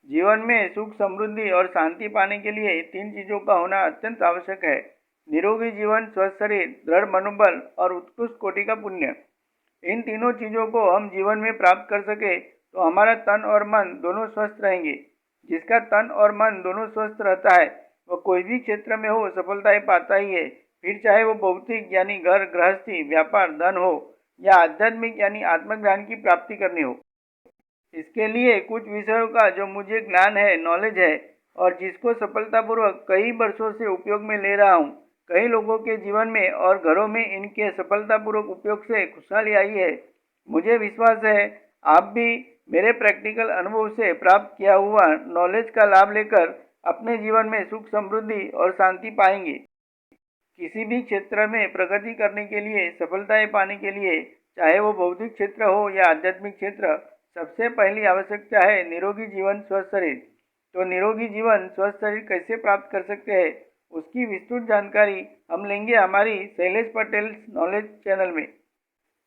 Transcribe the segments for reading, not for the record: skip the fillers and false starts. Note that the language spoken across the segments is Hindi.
जीवन में सुख, समृद्धि और शांति पाने के लिए तीन चीजों का होना अत्यंत आवश्यक है। निरोगी जीवन, स्वस्थ शरीर, दृढ़ मनोबल और उत्कृष्ट कोटि का पुण्य। इन तीनों चीजों को हम जीवन में प्राप्त कर सके तो हमारा तन और मन दोनों स्वस्थ रहेंगे। जिसका तन और मन दोनों स्वस्थ रहता है वह कोई भी क्षेत्र में हो सफलताएं पाता ही है। फिर चाहे वो भौतिक यानी घर गृहस्थी, व्यापार, धन हो या आध्यात्मिक यानी आत्मज्ञान की प्राप्ति करनी हो। इसके लिए कुछ विषयों का जो मुझे ज्ञान है, नॉलेज है और जिसको सफलतापूर्वक कई वर्षों से उपयोग में ले रहा हूँ। कई लोगों के जीवन में और घरों में इनके सफलतापूर्वक उपयोग से खुशहाली आई है। मुझे विश्वास है आप भी मेरे प्रैक्टिकल अनुभव से प्राप्त किया हुआ नॉलेज का लाभ लेकर अपने जीवन में सुख, समृद्धि और शांति पाएंगे। किसी भी क्षेत्र में प्रगति करने के लिए, सफलताएं पाने के लिए, चाहे वो भौतिक क्षेत्र हो या आध्यात्मिक क्षेत्र, सबसे पहली आवश्यकता है निरोगी जीवन, स्वस्थ शरीर। तो निरोगी जीवन, स्वस्थ शरीर कैसे प्राप्त कर सकते हैं, उसकी विस्तृत जानकारी हम लेंगे हमारी शैलेश पटेल नॉलेज चैनल में।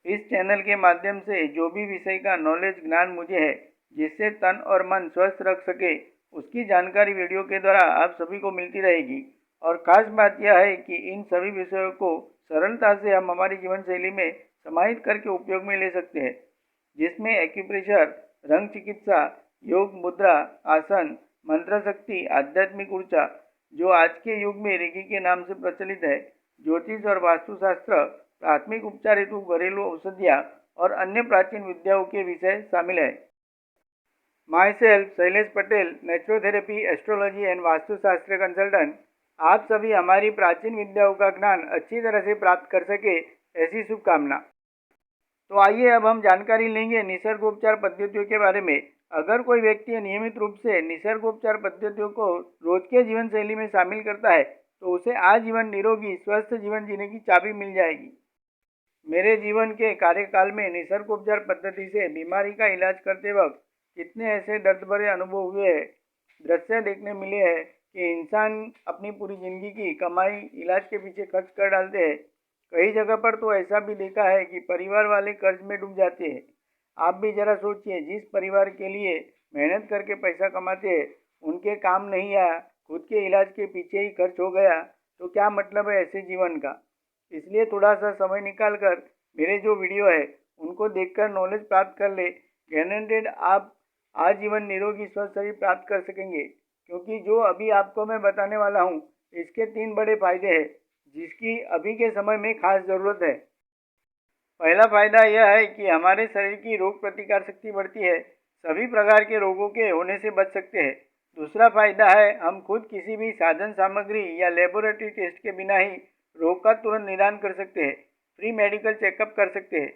इस चैनल के माध्यम से जो भी विषय का नॉलेज, ज्ञान मुझे है, जिससे तन और मन स्वस्थ रख सके, उसकी जानकारी वीडियो के द्वारा आप सभी को मिलती रहेगी। और खास बात यह है कि इन सभी विषयों को सरलता से हम हमारी जीवन शैली में समाहित करके उपयोग में ले सकते हैं, जिसमें एक्यूप्रेशर, रंग चिकित्सा, योग मुद्रा, आसन, मंत्र शक्ति, आध्यात्मिक ऊर्जा जो आज के युग में रेकी के नाम से प्रचलित है, ज्योतिष और वास्तुशास्त्र, प्राथमिक उपचार हेतु घरेलू औषधियाँ और अन्य प्राचीन विद्याओं के विषय शामिल है। My self Shailesh Patel, naturotherapy, astrology and Vastushastra consultant. आप सभी हमारी प्राचीन विद्याओं का ज्ञान अच्छी तरह से प्राप्त कर सके, ऐसी शुभकामना। तो आइए अब हम जानकारी लेंगे निसर्गोपचार पद्धतियों के बारे में। अगर कोई व्यक्ति नियमित रूप से निसर्गोपचार पद्धतियों को रोज के जीवन शैली में शामिल करता है तो उसे आजीवन निरोगी स्वस्थ जीवन जीने की चाबी मिल जाएगी। मेरे जीवन के कार्यकाल में निसर्गोपचार पद्धति से बीमारी का इलाज करते वक्त कितने ऐसे दर्द भरे अनुभव हुए हैं, दृश्य देखने मिले हैं कि इंसान अपनी पूरी जिंदगी की कमाई इलाज के पीछे खर्च कर डालते हैं। कई जगह पर तो ऐसा भी देखा है कि परिवार वाले कर्ज में डूब जाते हैं। आप भी जरा सोचिए, जिस परिवार के लिए मेहनत करके पैसा कमाते हैं उनके काम नहीं आया, खुद के इलाज के पीछे ही खर्च हो गया, तो क्या मतलब है ऐसे जीवन का। इसलिए थोड़ा सा समय निकाल कर मेरे जो वीडियो है उनको देखकर नॉलेज प्राप्त कर ले। गारंटेड आप आजीवन निरोगी स्वस्थ शरीर प्राप्त कर सकेंगे, क्योंकि जो अभी आपको मैं बताने वाला हूँ इसके तीन बड़े फायदे हैं जिसकी अभी के समय में खास ज़रूरत है। पहला फायदा यह है कि हमारे शरीर की रोग प्रतिकार शक्ति बढ़ती है, सभी प्रकार के रोगों के होने से बच सकते हैं। दूसरा फायदा है हम खुद किसी भी साधन सामग्री या लेबोरेटरी टेस्ट के बिना ही रोग का तुरंत निदान कर सकते हैं, फ्री मेडिकल चेकअप कर सकते हैं।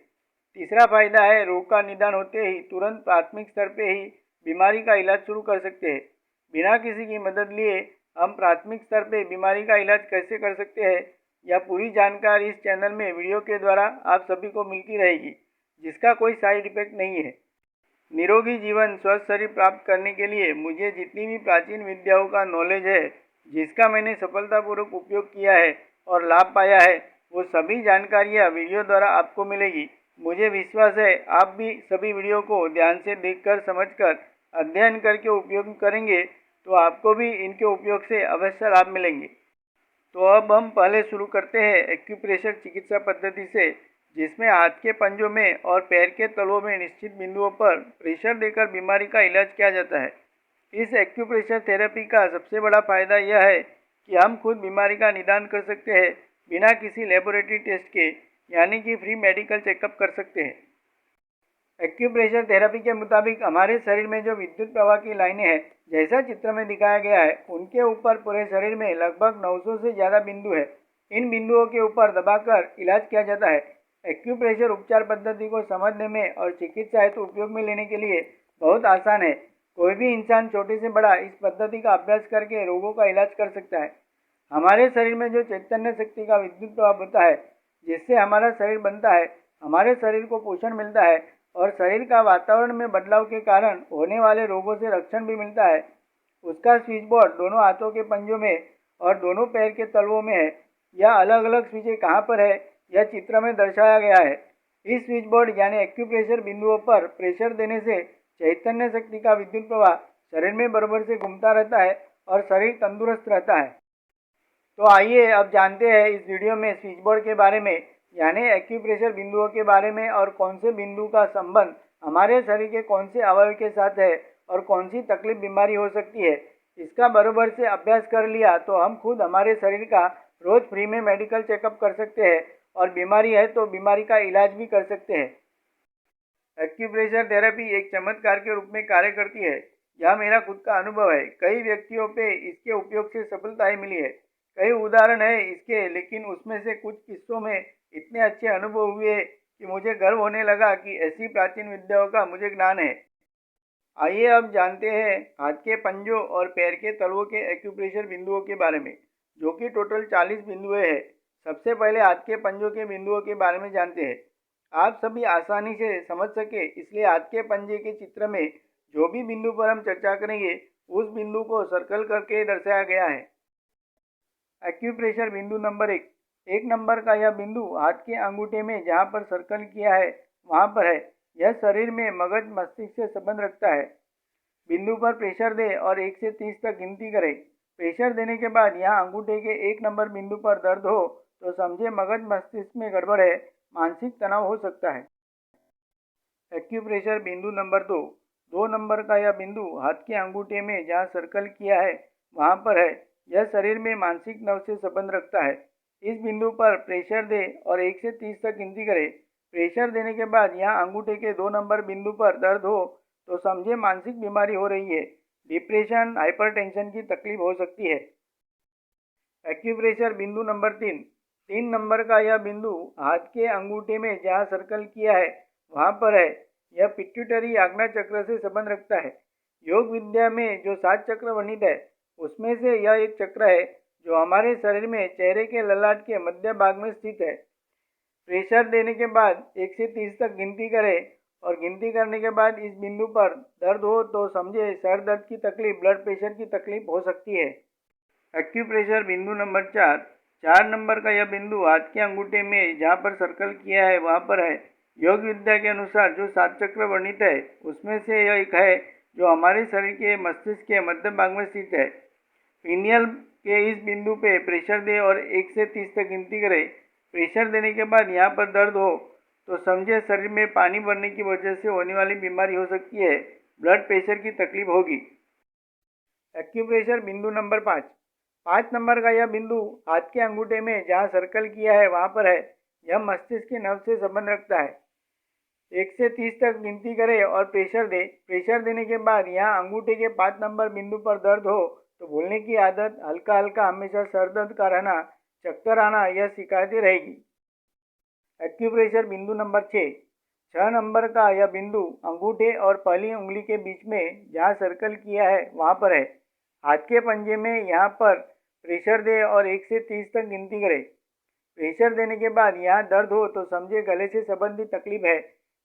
तीसरा फायदा है रोग का निदान होते ही तुरंत प्राथमिक स्तर पे ही बीमारी का इलाज शुरू कर सकते हैं। बिना किसी की मदद लिए हम प्राथमिक स्तर पे बीमारी का इलाज कैसे कर सकते हैं, यह पूरी जानकारी इस चैनल में वीडियो के द्वारा आप सभी को मिलती रहेगी, जिसका कोई साइड इफेक्ट नहीं है। निरोगी जीवन, स्वस्थ शरीर प्राप्त करने के लिए मुझे जितनी भी प्राचीन विद्याओं का नॉलेज है, जिसका मैंने सफलतापूर्वक उपयोग किया है और लाभ पाया है, वो सभी जानकारियाँ वीडियो द्वारा आपको मिलेगी। मुझे विश्वास है आप भी सभी वीडियो को ध्यान से देखकर, समझकर, अध्ययन करके उपयोग करेंगे तो आपको भी इनके उपयोग से अवश्य लाभ मिलेंगे। तो अब हम पहले शुरू करते हैं एक्यूप्रेशर चिकित्सा पद्धति से, जिसमें हाथ के पंजों में और पैर के तलवों में निश्चित बिंदुओं पर प्रेशर देकर बीमारी का इलाज किया जाता है। इस एक्यूप्रेशर थेरेपी का सबसे बड़ा फायदा यह है कि हम खुद बीमारी का निदान कर सकते हैं, बिना किसी लेबोरेटरी टेस्ट के, यानी कि फ्री मेडिकल चेकअप कर सकते हैं। एक्यूप्रेशर थेरेपी के मुताबिक हमारे शरीर में जो विद्युत प्रवाह की लाइनें हैं, जैसा चित्र में दिखाया गया है, उनके ऊपर पूरे शरीर में लगभग 900 से ज़्यादा बिंदु है। इन बिंदुओं के ऊपर दबाकर इलाज किया जाता है। एक्यूप्रेशर उपचार पद्धति को समझने में और चिकित्सा हेतु उपयोग में लेने के लिए बहुत आसान है। कोई भी इंसान छोटे से बड़ा इस पद्धति का अभ्यास करके रोगों का इलाज कर सकता है। हमारे शरीर में जो चैतन्य शक्ति का विद्युत प्रभाव होता है, जिससे हमारा शरीर बनता है, हमारे शरीर को पोषण मिलता है और शरीर का वातावरण में बदलाव के कारण होने वाले रोगों से रक्षण भी मिलता है, उसका स्विच बोर्ड दोनों हाथों के पंजों में और दोनों पैर के तलवों में है। यह अलग अलग स्विचें कहाँ पर है, यह चित्र में दर्शाया गया है। इस स्विच बोर्ड यानी एक्यूप्रेशर बिंदुओं पर प्रेशर देने से चैतन्य शक्ति का विद्युत प्रवाह शरीर में बराबर से घूमता रहता है और शरीर तंदुरुस्त रहता है। तो आइए अब जानते हैं इस वीडियो में स्विच बोर्ड के बारे में, यानी एक्यूप्रेशर बिंदुओं के बारे में, और कौन से बिंदु का संबंध हमारे शरीर के कौन से अवयव के साथ है और कौन सी तकलीफ बीमारी हो सकती है। इसका बराबर से अभ्यास कर लिया तो हम खुद हमारे शरीर का रोज फ्री में मेडिकल चेकअप कर सकते हैं और बीमारी है तो बीमारी का इलाज भी कर सकते हैं। एक्यूप्रेशर थेरेपी एक चमत्कार के रूप में कार्य करती है। यह मेरा खुद का अनुभव है। कई व्यक्तियों पे इसके उपयोग से सफलताएं मिली है। कई उदाहरण है इसके, लेकिन उसमें से कुछ किस्सों में इतने अच्छे अनुभव हुए कि मुझे गर्व होने लगा कि ऐसी प्राचीन विद्याओं का मुझे ज्ञान है। आइए अब जानते हैं हाथ के पंजों और पैर के तलवों के एक्यूप्रेशर बिंदुओं के बारे में, जो कि टोटल 40 बिंदुएं हैं। सबसे पहले हाथ के पंजों के बिंदुओं के बारे में जानते हैं। आप सभी आसानी से समझ सके इसलिए हाथ के पंजे के चित्र में जो भी बिंदु पर हम चर्चा करेंगे उस बिंदु को सर्कल करके दर्शाया गया है। एक्यूप्रेशर बिंदु नंबर 1 नंबर का यह बिंदु हाथ के अंगूठे में जहाँ पर सर्कल किया है वहाँ पर है। यह शरीर में मगज मस्तिष्क से संबंध रखता है। बिंदु पर प्रेशर दे और 1 से 30 तक गिनती करें। प्रेशर देने के बाद यहाँ अंगूठे के 1 नंबर बिंदु पर दर्द हो तो समझे मगज मस्तिष्क में गड़बड़ है, मानसिक तनाव हो सकता है। एक्यूप्रेशर बिंदु नंबर 2 नंबर का यह बिंदु हाथ के अंगूठे में जहाँ सर्कल किया है वहाँ पर है। यह शरीर में मानसिक नर्व से संबंध रखता है। इस बिंदु पर प्रेशर दे और 1 से 30 तक गिनती करें। प्रेशर देने के बाद यहाँ अंगूठे के 2 नंबर बिंदु पर दर्द हो तो समझे मानसिक बीमारी हो रही है, डिप्रेशन, हाइपरटेंशन की तकलीफ हो सकती है। एक्यूप्रेशर बिंदु नंबर 3 नंबर का यह बिंदु हाथ के अंगूठे में जहाँ सर्कल किया है वहाँ पर है। यह पिट्यूटरी आज्ञा चक्र से संबंध रखता है। योग विद्या में जो 7 चक्र वर्णित है उसमें से यह एक चक्र है जो हमारे शरीर में चेहरे के ललाट के मध्य भाग में स्थित है। प्रेशर देने के बाद 1 से 30 तक गिनती करें और गिनती करने के बाद इस बिंदु पर दर्द हो तो समझे सर दर्द की तकलीफ, ब्लड प्रेशर की तकलीफ हो सकती है। एक्यूप्रेशर बिंदु नंबर 4 नंबर का यह बिंदु हाथ के अंगूठे में जहाँ पर सर्कल किया है वहाँ पर है। योग विद्या के अनुसार जो 7 चक्र वर्णित है उसमें से यह एक है जो हमारे शरीर के मस्तिष्क के मध्य भाग में स्थित है। पीनियल के इस बिंदु पे प्रेशर दे और 1 से 30 तक गिनती करें। प्रेशर देने के बाद यहाँ पर दर्द हो तो समझे शरीर में पानी भरने की वजह से होने वाली बीमारी हो सकती है, ब्लड प्रेशर की तकलीफ होगी। एक्यूप्रेशर बिंदु नंबर 5 नंबर का यह बिंदु हाथ के अंगूठे में जहाँ सर्कल किया है वहाँ पर है। यह मस्तिष्क के नर्व से संबंध रखता है। 1 से 30 तक गिनती करें और प्रेशर दे। प्रेशर देने के बाद यहाँ अंगूठे के 5 नंबर बिंदु पर दर्द हो तो भूलने की आदत, हल्का हल्का हमेशा सर दर्द का रहना, चक्कर आना, यह शिकायतें रहेगी। एक्यूप्रेशर बिंदु नंबर 6 नंबर का यह बिंदु अंगूठे और पहली उंगली के बीच में जहाँ सर्कल किया है वहाँ पर है। हाथ के पंजे में यहाँ पर प्रेशर दे और 1 से 30 तक गिनती करें। प्रेशर देने के बाद यहाँ दर्द हो तो समझे गले से संबंधित तकलीफ है,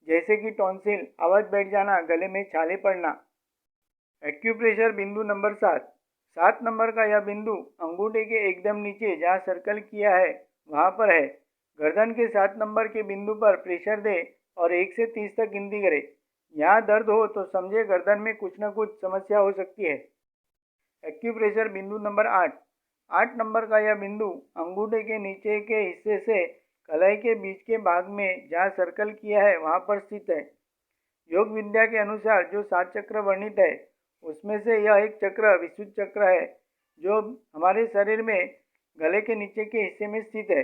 जैसे कि टॉन्सिल, आवाज़ बैठ जाना, गले में छाले पड़ना। एक्यूप्रेशर बिंदु नंबर 7 नंबर का यह बिंदु अंगूठे के एकदम नीचे जहाँ सर्कल किया है वहाँ पर है। गर्दन के 7 नंबर के बिंदु पर प्रेशर दे और 1 से 30 तक गिनती करें। यहाँ दर्द हो तो समझे गर्दन में कुछ न कुछ समस्या हो सकती है। एक्यूप्रेशर बिंदु नंबर 8 नंबर का यह बिंदु अंगूठे के नीचे के हिस्से से कलाई के बीच के भाग में जहाँ सर्कल किया है वहाँ पर स्थित है। योग विद्या के अनुसार जो 7 चक्र वर्णित है उसमें से यह एक चक्र विशुद्ध चक्र है जो हमारे शरीर में गले के नीचे के हिस्से में स्थित है।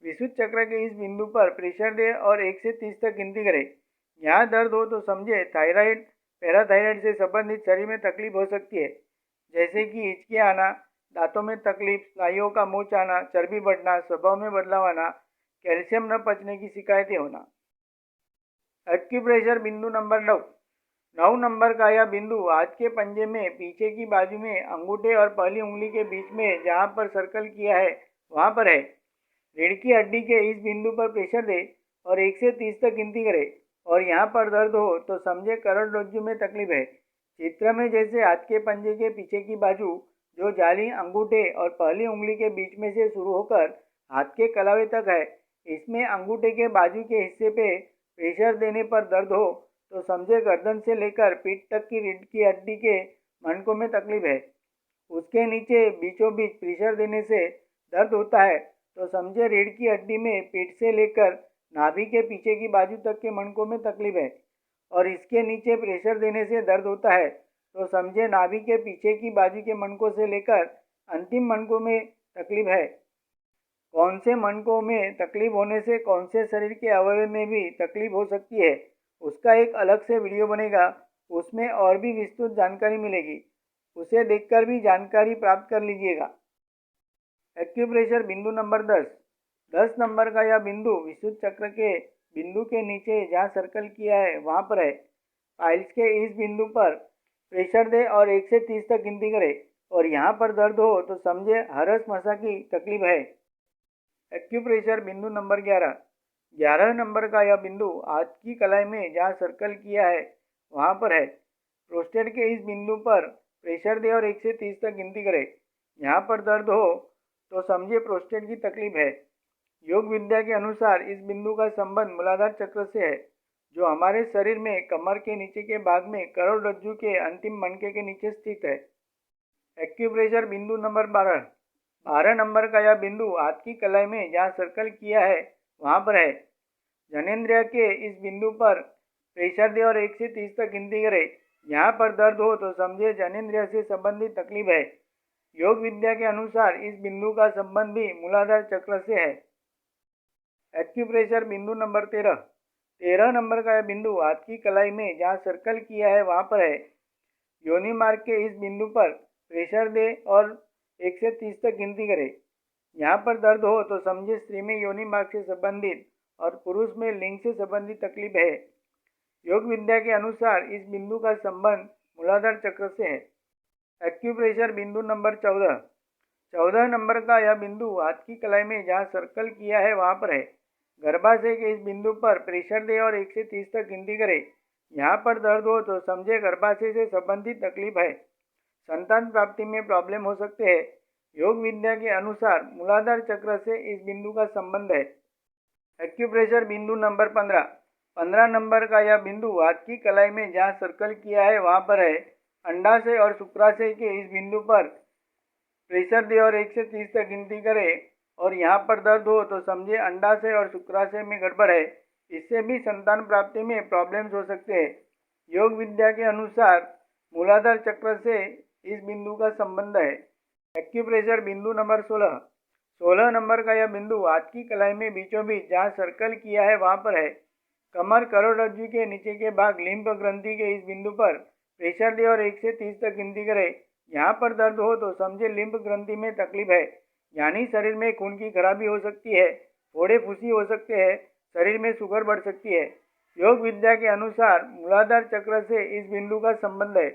विशुद्ध चक्र के इस बिंदु पर प्रेशर दे और 1 से 30 तक गिनती करें। यहाँ दर्द हो तो समझे थायराइड, पैराथायराइड से संबंधित शरीर में तकलीफ हो सकती है, जैसे कि हिचकी आना, दांतों में तकलीफ, स्नायुओं का मोच आना, चर्बी बढ़ना, स्वभाव में बदलाव आना, कैल्शियम न पचने की शिकायतें होना। एक्यूप्रेशर बिंदु नंबर 9 नंबर का यह बिंदु हाथ के पंजे में पीछे की बाजू में अंगूठे और पहली उंगली के बीच में जहाँ पर सर्कल किया है वहाँ पर है। रीढ़ की हड्डी के इस बिंदु पर प्रेशर दे और 1 से 30 तक गिनती करे और यहाँ पर दर्द हो तो समझे करोड़रज्जु में तकलीफ है। चित्र में जैसे हाथ के पंजे के पीछे की बाजू जो जाली अंगूठे और पहली उंगली के बीच में से शुरू होकर हाथ के कलावे तक है, इसमें अंगूठे के बाजू के हिस्से पे प्रेशर देने पर दर्द हो तो समझे गर्दन से लेकर पीठ तक की रीढ़ की हड्डी के मणकों में तकलीफ है। उसके नीचे बीचों बीच प्रेशर देने से दर्द होता है तो समझे रीढ़ की हड्डी में पीठ से लेकर नाभि के पीछे की बाजू तक के मणकों में तकलीफ है। और इसके नीचे प्रेशर देने से दर्द होता है तो समझे नाभि के पीछे की बाजू के मणकों से लेकर अंतिम मणकों में तकलीफ है। कौन से मणकों में तकलीफ होने से कौन से शरीर के अवयव में भी तकलीफ हो सकती है, उसका एक अलग से वीडियो बनेगा। उसमें और भी विस्तृत जानकारी मिलेगी, उसे देखकर भी जानकारी प्राप्त कर लीजिएगा। एक्यूप्रेशर बिंदु नंबर 10। 10 नंबर का यह बिंदु विशुद्ध चक्र के बिंदु के नीचे जहाँ सर्कल किया है वहाँ पर है। पाइल्स के इस बिंदु पर प्रेशर दे और 1 से 30 तक गिनती करे और यहाँ पर दर्द हो तो समझे हरस मसा की तकलीफ है। एक्यूप्रेशर बिंदु नंबर 11। 11 नंबर का यह बिंदु हाथ की कलाई में जहाँ सर्कल किया है वहाँ पर है। प्रोस्टेट के इस बिंदु पर प्रेशर दे और 1 से 30 तक गिनती करे। यहाँ पर दर्द हो तो समझे प्रोस्टेट की तकलीफ है। योग विद्या के अनुसार इस बिंदु का संबंध मूलाधार चक्र से है, जो हमारे शरीर में कमर के नीचे के भाग में करोड़रज्जु के अंतिम मणके के नीचे स्थित है। एक्यूप्रेशर बिंदु नंबर 12। 12 नंबर का यह बिंदु हाथ की कलाई में जहाँ सर्कल किया है वहाँ पर है। जनेंद्रिय के इस बिंदु पर प्रेशर दे और 1 से 30 तक गिनती करे। यहाँ पर दर्द हो तो समझे जनेंद्रिय से संबंधित तकलीफ है। योग विद्या के अनुसार इस बिंदु का संबंध भी मूलाधार चक्र से है। एक्यूप्रेशर बिंदु नंबर 13। 13 नंबर का यह बिंदु हाथ की कलाई में जहाँ सर्कल किया है वहाँ पर है। योनि मार्ग के इस बिंदु पर प्रेशर दे और 1 से 30 तक गिनती करे। यहाँ पर दर्द हो तो समझे स्त्री में योनि मार्ग से संबंधित और पुरुष में लिंग से संबंधित तकलीफ है। योग विद्या के अनुसार इस बिंदु का संबंध मूलाधार चक्र से है। एक्यूप्रेशर बिंदु नंबर 14। 14 नंबर का यह बिंदु हाथ की कलाई में जहाँ सर्कल किया है वहाँ पर है। गर्भाशय के इस बिंदु पर प्रेशर दे और 1 से 30 तक गिनती करे। यहाँ पर दर्द हो तो समझे गर्भाशय से संबंधित तकलीफ है। संतान प्राप्ति में प्रॉब्लम हो सकते हैं। योग विद्या के अनुसार मूलाधार चक्र से इस बिंदु का संबंध है। एक्यूप्रेशर बिंदु नंबर 15। 15 नंबर का यह बिंदु हाथ की कलाई में जहाँ सर्कल किया है वहाँ पर है। अंडाशय और शुक्राशय के इस बिंदु पर प्रेशर दे और 1 से 30 तक गिनती करे और यहाँ पर दर्द हो तो समझे अंडाशय और शुक्राशय में गड़बड़ है। इससे भी संतान प्राप्ति में प्रॉब्लम्स हो सकते हैं। योग विद्या के अनुसार मूलाधार चक्र से इस बिंदु का संबंध है। एक्यूप्रेशर बिंदु नंबर 16। 16 नंबर का यह बिंदु हाथ की कलाई में बीचों बीच जहाँ सर्कल किया है वहाँ पर है। कमर करोड़रज्जु के नीचे के भाग लिम्फ ग्रंथि के इस बिंदु पर प्रेशर दे और 1 से 30 तक गिनती करे। यहाँ पर दर्द हो तो समझे लिम्फ ग्रंथि में तकलीफ है, यानी शरीर में खून की खराबी हो सकती है, फोड़े फुंसी हो सकते हैं, शरीर में शुगर बढ़ सकती है। योग विद्या के अनुसार मूलाधार चक्र से इस बिंदु का संबंध है।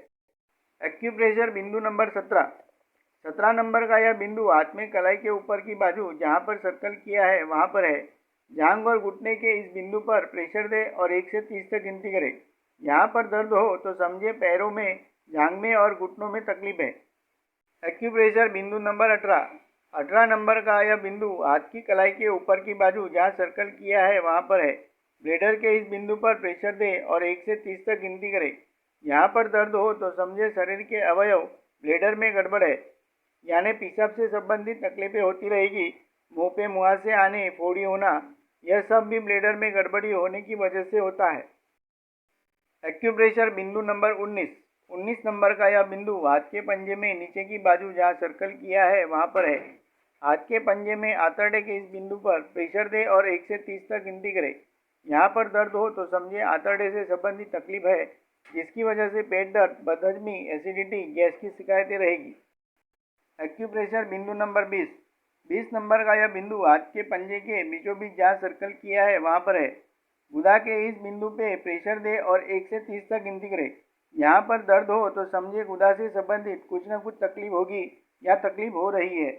एक्यूप्रेशर बिंदु नंबर 17। 17 नंबर का यह बिंदु हाथ में कलाई के ऊपर की बाजू जहाँ पर सर्कल किया है वहाँ पर है। जांघ और घुटने के इस बिंदु पर प्रेशर दे और 1 से 30 तक गिनती करे। यहाँ पर दर्द हो तो समझे पैरों में, जांघ में और घुटनों में तकलीफ है। एक्यूप्रेशर बिंदु नंबर 18। 18 नंबर का यह बिंदु हाथ की कलाई के ऊपर की बाजू जहाँ सर्कल किया है वहाँ पर है। ब्लेडर के इस बिंदु पर प्रेशर दे और 1 से 30 तक गिनती करे। यहाँ पर दर्द हो तो समझे शरीर के अवयव ब्लेडर में गड़बड़ है, यानी पेशाब से संबंधित तकलीफें होती रहेगी। मुंह पे मुहासे आने, फोड़ी होना, यह सब भी ब्लेडर में गड़बड़ी होने की वजह से होता है। एक्यूप्रेशर बिंदु नंबर 19। 19 नंबर का यह बिंदु हाथ के पंजे में नीचे की बाजू जहाँ सर्कल किया है वहाँ पर है। हाथ के पंजे में आंतरडे के इस बिंदु पर प्रेशर दे और 1 से 30 तक गिनती करे। यहाँ पर दर्द हो तो समझे आंतरडे से संबंधित तकलीफ है, जिसकी वजह से पेट दर्द, बदहजमी, एसिडिटी, गैस की शिकायतें रहेगी। एक्यूप्रेशर बिंदु नंबर 20। 20 नंबर का यह बिंदु हाथ के पंजे के बीचों बीच जहाँ सर्कल किया है वहाँ पर है। गुदा के इस बिंदु पे प्रेशर दे और 1 से 30 तक गिनती करे। यहाँ पर दर्द हो तो समझे गुदा से संबंधित कुछ न कुछ तकलीफ होगी या तकलीफ हो रही है।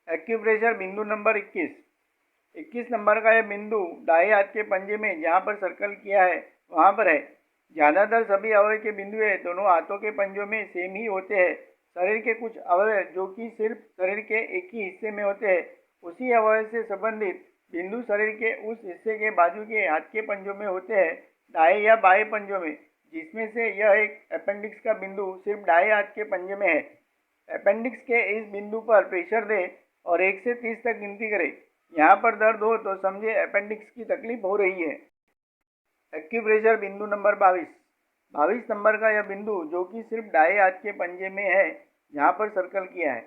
एक्यूप्रेशर बिंदु नंबर 21। 21 नंबर का यह बिंदु दाएं हाथ के पंजे में जहाँ पर सर्कल किया है वहाँ पर है। ज़्यादातर सभी अवयव के बिंदु दोनों हाथों के पंजों में सेम ही होते हैं। शरीर के कुछ अवयव जो कि सिर्फ शरीर के एक ही हिस्से में होते हैं, उसी अवयव से संबंधित बिंदु शरीर के उस हिस्से के बाजू के हाथ के पंजों में होते हैं, दाएं या बाएं पंजों में। जिसमें से यह एक अपेंडिक्स का बिंदु सिर्फ ढाई हाथ के पंजे में है। अपेंडिक्स के इस बिंदु पर प्रेशर दें और 1 से 30 तक गिनती करें। यहाँ पर दर्द हो तो समझे अपेंडिक्स की तकलीफ हो रही है। एक्यूप्रेशर बिंदु नंबर 22 नंबर का यह बिंदु जो कि सिर्फ ढाई हाथ के पंजे में है, यहाँ पर सर्कल किया है।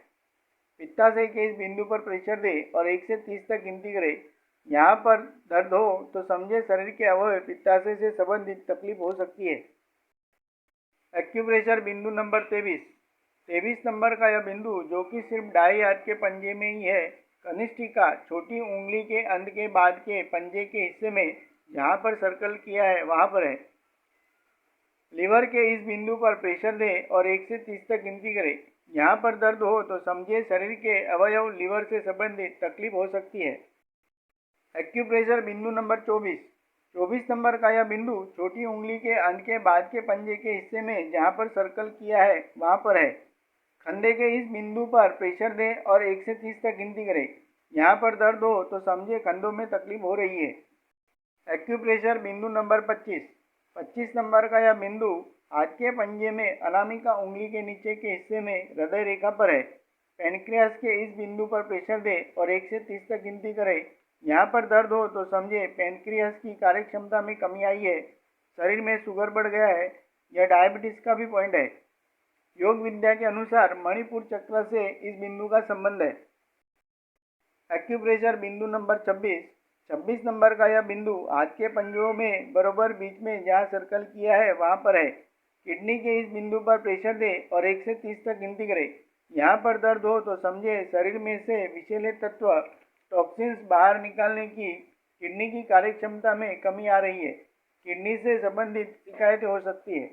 पित्ताशय के इस बिंदु पर प्रेशर दें और 1 से 30 तक गिनती करें। यहाँ पर दर्द हो तो समझे शरीर के अवयव पित्ताशय से संबंधित तकलीफ हो सकती है। एक्यूप्रेशर बिंदु नंबर 23 नंबर का यह बिंदु जो कि सिर्फ ढाई हाथ के पंजे में ही है, कनिष्ठिका छोटी उंगली के अंत के बाद के पंजे के हिस्से में जहाँ पर सर्कल किया है वहाँ पर है। लीवर के इस बिंदु पर प्रेशर दें और 1 से 30 तक गिनती करें। यहाँ पर दर्द हो तो समझे शरीर के अवयव लीवर से संबंधित तकलीफ हो सकती है। एक्यूप्रेशर बिंदु नंबर 24 नंबर का यह बिंदु छोटी उंगली के अंत के बाद के पंजे के हिस्से में जहाँ पर सर्कल किया है वहाँ पर है। कंधे के इस बिंदु पर प्रेशर दें और 1 से 30 तक गिनती करें। यहाँ पर दर्द हो तो समझे कंधों में तकलीफ हो रही है। एक्यूप्रेशर बिंदु नंबर 25 नंबर का यह बिंदु हाथ के पंजे में अनामिका उंगली के नीचे के हिस्से में हृदय रेखा पर है। पेनक्रियास के इस बिंदु पर प्रेशर दें और 1 से 30 तक गिनती करें। यहाँ पर दर्द हो तो समझे पेनक्रियास की कार्यक्षमता में कमी आई है, शरीर में शुगर बढ़ गया है, यह डायबिटीज का भी पॉइंट है। योग विद्या के अनुसार मणिपुर चक्र से इस बिंदु का संबंध है। एक्यूप्रेशर बिंदु नंबर 26 नंबर का यह बिंदु हाथ के पंजों में बरोबर बीच में जहाँ सर्कल किया है वहाँ पर है। किडनी के इस बिंदु पर प्रेशर दें और 1 से 30 तक गिनती करें। यहाँ पर दर्द हो तो समझे शरीर में से विषैले तत्व टॉक्सिन्स बाहर निकालने की किडनी की कार्यक्षमता में कमी आ रही है। किडनी से संबंधित शिकायतें हो सकती है।